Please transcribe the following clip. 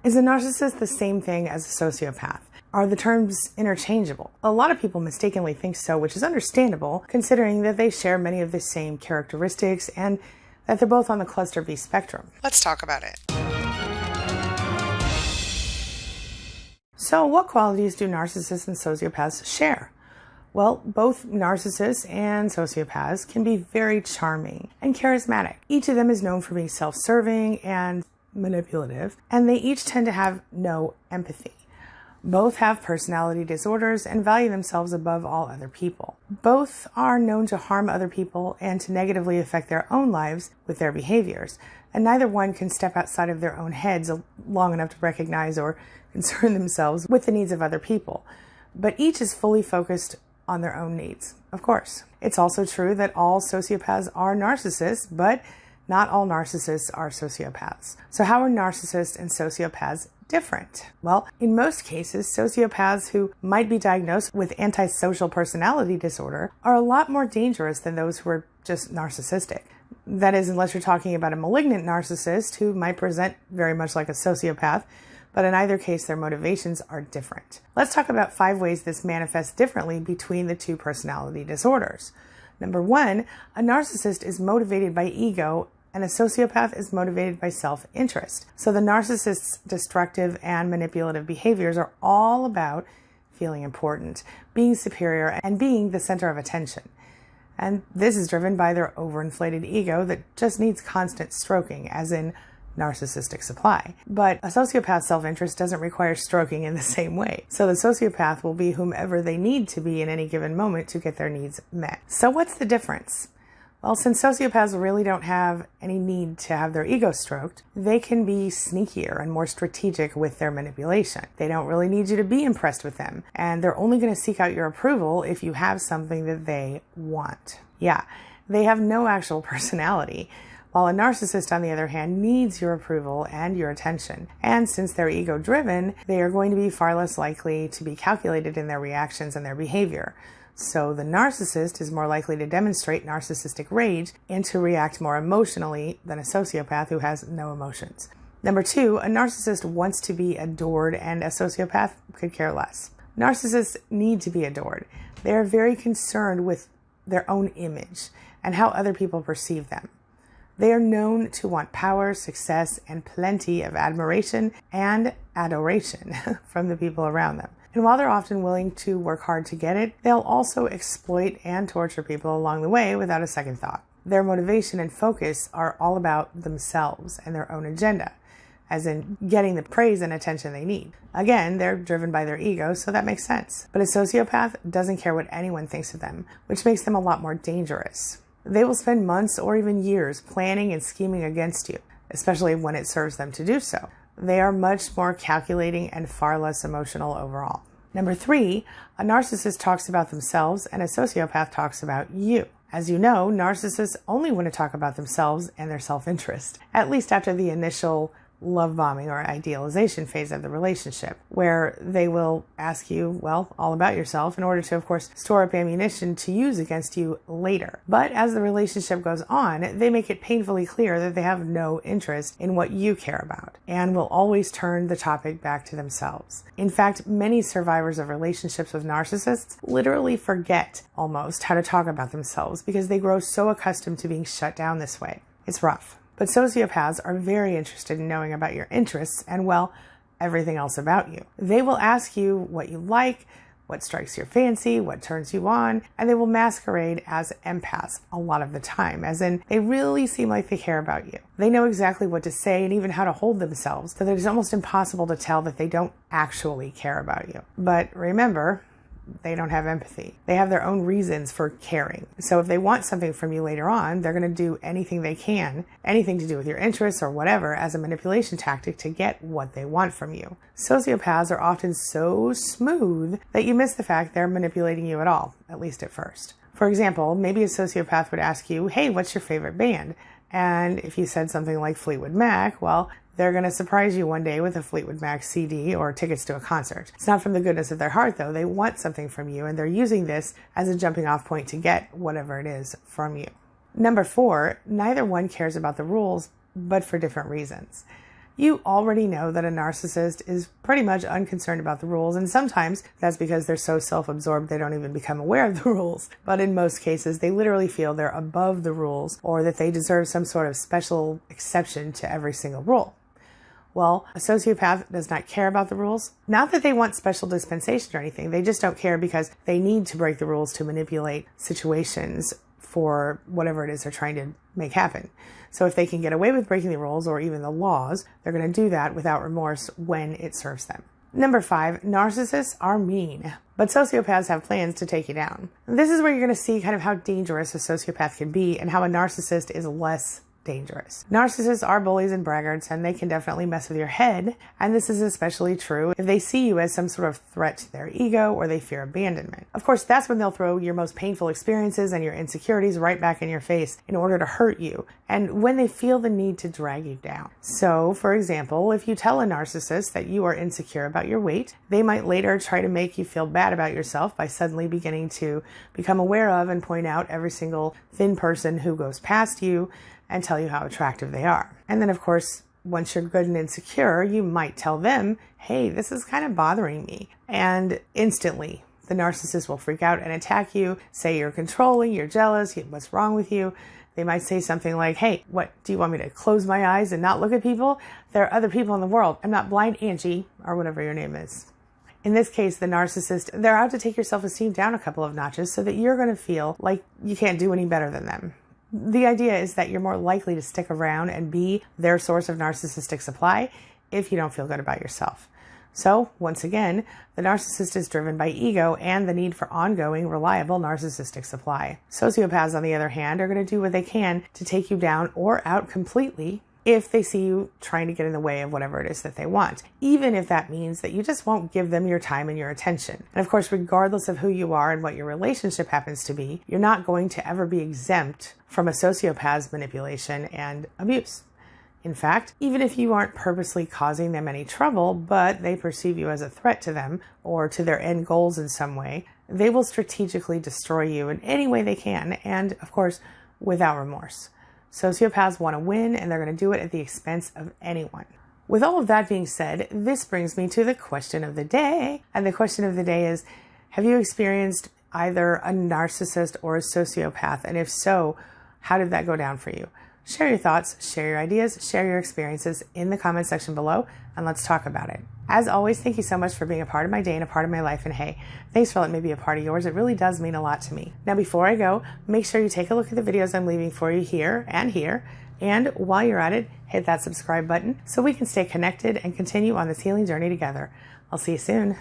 Is a narcissist the same thing as a sociopath? Are the terms interchangeable? A lot of people mistakenly think so, which is understandable considering that they share many of the same characteristics and that they're both on the cluster B spectrum. Let's talk about it. So what qualities do narcissists and sociopaths share? Well, both narcissists and sociopaths can be very charming and charismatic. Each of them is known for being self-serving and manipulative, and they each tend to have no empathy. Both have personality disorders and value themselves above all other people. Both are known to harm other people and to negatively affect their own lives with their behaviors, and neither one can step outside of their own heads long enough to recognize or concern themselves with the needs of other people. But each is fully focused on their own needs, of course. It's also true that all sociopaths are narcissists, but not all narcissists are sociopaths. So how are narcissists and sociopaths different? Well, in most cases, sociopaths who might be diagnosed with antisocial personality disorder are a lot more dangerous than those who are just narcissistic. That is, unless you're talking about a malignant narcissist who might present very much like a sociopath, but in either case, their motivations are different. Let's talk about 5 ways this manifests differently between the 2 personality disorders. Number 1, a narcissist is motivated by ego and a sociopath is motivated by self-interest. So the narcissist's destructive and manipulative behaviors are all about feeling important, being superior, and being the center of attention. And this is driven by their overinflated ego that just needs constant stroking, as in narcissistic supply. But a sociopath's self-interest doesn't require stroking in the same way. So the sociopath will be whomever they need to be in any given moment to get their needs met. So what's the difference? Well, since sociopaths really don't have any need to have their ego stroked, they can be sneakier and more strategic with their manipulation. They don't really need you to be impressed with them, and they're only going to seek out your approval if you have something that they want. Yeah, they have no actual personality. While a narcissist, on the other hand, needs your approval and your attention. And since they're ego-driven, they are going to be far less likely to be calculated in their reactions and their behavior. So the narcissist is more likely to demonstrate narcissistic rage and to react more emotionally than a sociopath who has no emotions. Number 2, a narcissist wants to be adored and a sociopath could care less. Narcissists need to be adored. They are very concerned with their own image and how other people perceive them. They are known to want power, success, and plenty of admiration and adoration from the people around them. And while they're often willing to work hard to get it, they'll also exploit and torture people along the way without a second thought. Their motivation and focus are all about themselves and their own agenda, as in getting the praise and attention they need. Again, they're driven by their ego, so that makes sense. But a sociopath doesn't care what anyone thinks of them, which makes them a lot more dangerous. They will spend months or even years planning and scheming against you, especially when it serves them to do so. They are much more calculating and far less emotional overall. Number 3, a narcissist talks about themselves and a sociopath talks about you. As you know, narcissists only want to talk about themselves and their self-interest, at least after the initial love bombing or idealization phase of the relationship, where they will ask you, well, all about yourself in order to, of course, store up ammunition to use against you later. But as the relationship goes on, they make it painfully clear that they have no interest in what you care about and will always turn the topic back to themselves. In fact, many survivors of relationships with narcissists literally forget almost how to talk about themselves because they grow so accustomed to being shut down this way. It's rough. But sociopaths are very interested in knowing about your interests and, well, everything else about you. They will ask you what you like, what strikes your fancy, what turns you on, and they will masquerade as empaths a lot of the time, as in they really seem like they care about you. They know exactly what to say and even how to hold themselves, so that it's almost impossible to tell that they don't actually care about you. But remember, they don't have empathy. They have their own reasons for caring. So if they want something from you later on, they're going to do anything they can, anything to do with your interests or whatever, as a manipulation tactic to get what they want from you. Sociopaths are often so smooth that you miss the fact they're manipulating you at all, at least at first. For example, maybe a sociopath would ask you, hey, what's your favorite band? And if you said something like Fleetwood Mac, well, they're going to surprise you one day with a Fleetwood Mac CD or tickets to a concert. It's not from the goodness of their heart, though. They want something from you, and they're using this as a jumping off point to get whatever it is from you. Number 4, neither one cares about the rules, but for different reasons. You already know that a narcissist is pretty much unconcerned about the rules, and sometimes that's because they're so self-absorbed they don't even become aware of the rules. But in most cases, they literally feel they're above the rules or that they deserve some sort of special exception to every single rule. Well, a sociopath does not care about the rules. Not that they want special dispensation or anything. They just don't care because they need to break the rules to manipulate situations for whatever it is they're trying to make happen. So if they can get away with breaking the rules or even the laws, they're going to do that without remorse when it serves them. Number 5, narcissists are mean, but sociopaths have plans to take you down. This is where you're going to see kind of how dangerous a sociopath can be and how a narcissist is less dangerous. Narcissists are bullies and braggarts, and they can definitely mess with your head, and this is especially true if they see you as some sort of threat to their ego or they fear abandonment. Of course, that's when they'll throw your most painful experiences and your insecurities right back in your face in order to hurt you, and when they feel the need to drag you down. So, for example, if you tell a narcissist that you are insecure about your weight, they might later try to make you feel bad about yourself by suddenly beginning to become aware of and point out every single thin person who goes past you and tell you how attractive they are. And then, of course, once you're good and insecure, you might tell them, hey, this is kind of bothering me. And instantly, the narcissist will freak out and attack you, say you're controlling, you're jealous, what's wrong with you? They might say something like, hey, what, do you want me to close my eyes and not look at people? There are other people in the world. I'm not blind, Angie, or whatever your name is. In this case, the narcissist, they're out to take your self-esteem down a couple of notches so that you're going to feel like you can't do any better than them. The idea is that you're more likely to stick around and be their source of narcissistic supply if you don't feel good about yourself. So, once again, the narcissist is driven by ego and the need for ongoing, reliable narcissistic supply. Sociopaths, on the other hand, are going to do what they can to take you down or out completely if they see you trying to get in the way of whatever it is that they want, even if that means that you just won't give them your time and your attention. And of course, regardless of who you are and what your relationship happens to be, you're not going to ever be exempt from a sociopath's manipulation and abuse. In fact, even if you aren't purposely causing them any trouble, but they perceive you as a threat to them or to their end goals in some way, they will strategically destroy you in any way they can, and of course, without remorse. Sociopaths want to win, and they're going to do it at the expense of anyone. With all of that being said, this brings me to the question of the day. And the question of the day is, have you experienced either a narcissist or a sociopath? And if so, how did that go down for you? Share your thoughts, share your ideas, share your experiences in the comment section below, and let's talk about it. As always, thank you so much for being a part of my day and a part of my life. And hey, thanks for letting me be a part of yours. It really does mean a lot to me. Now, before I go, make sure you take a look at the videos I'm leaving for you here. And while you're at it, hit that subscribe button so we can stay connected and continue on this healing journey together. I'll see you soon.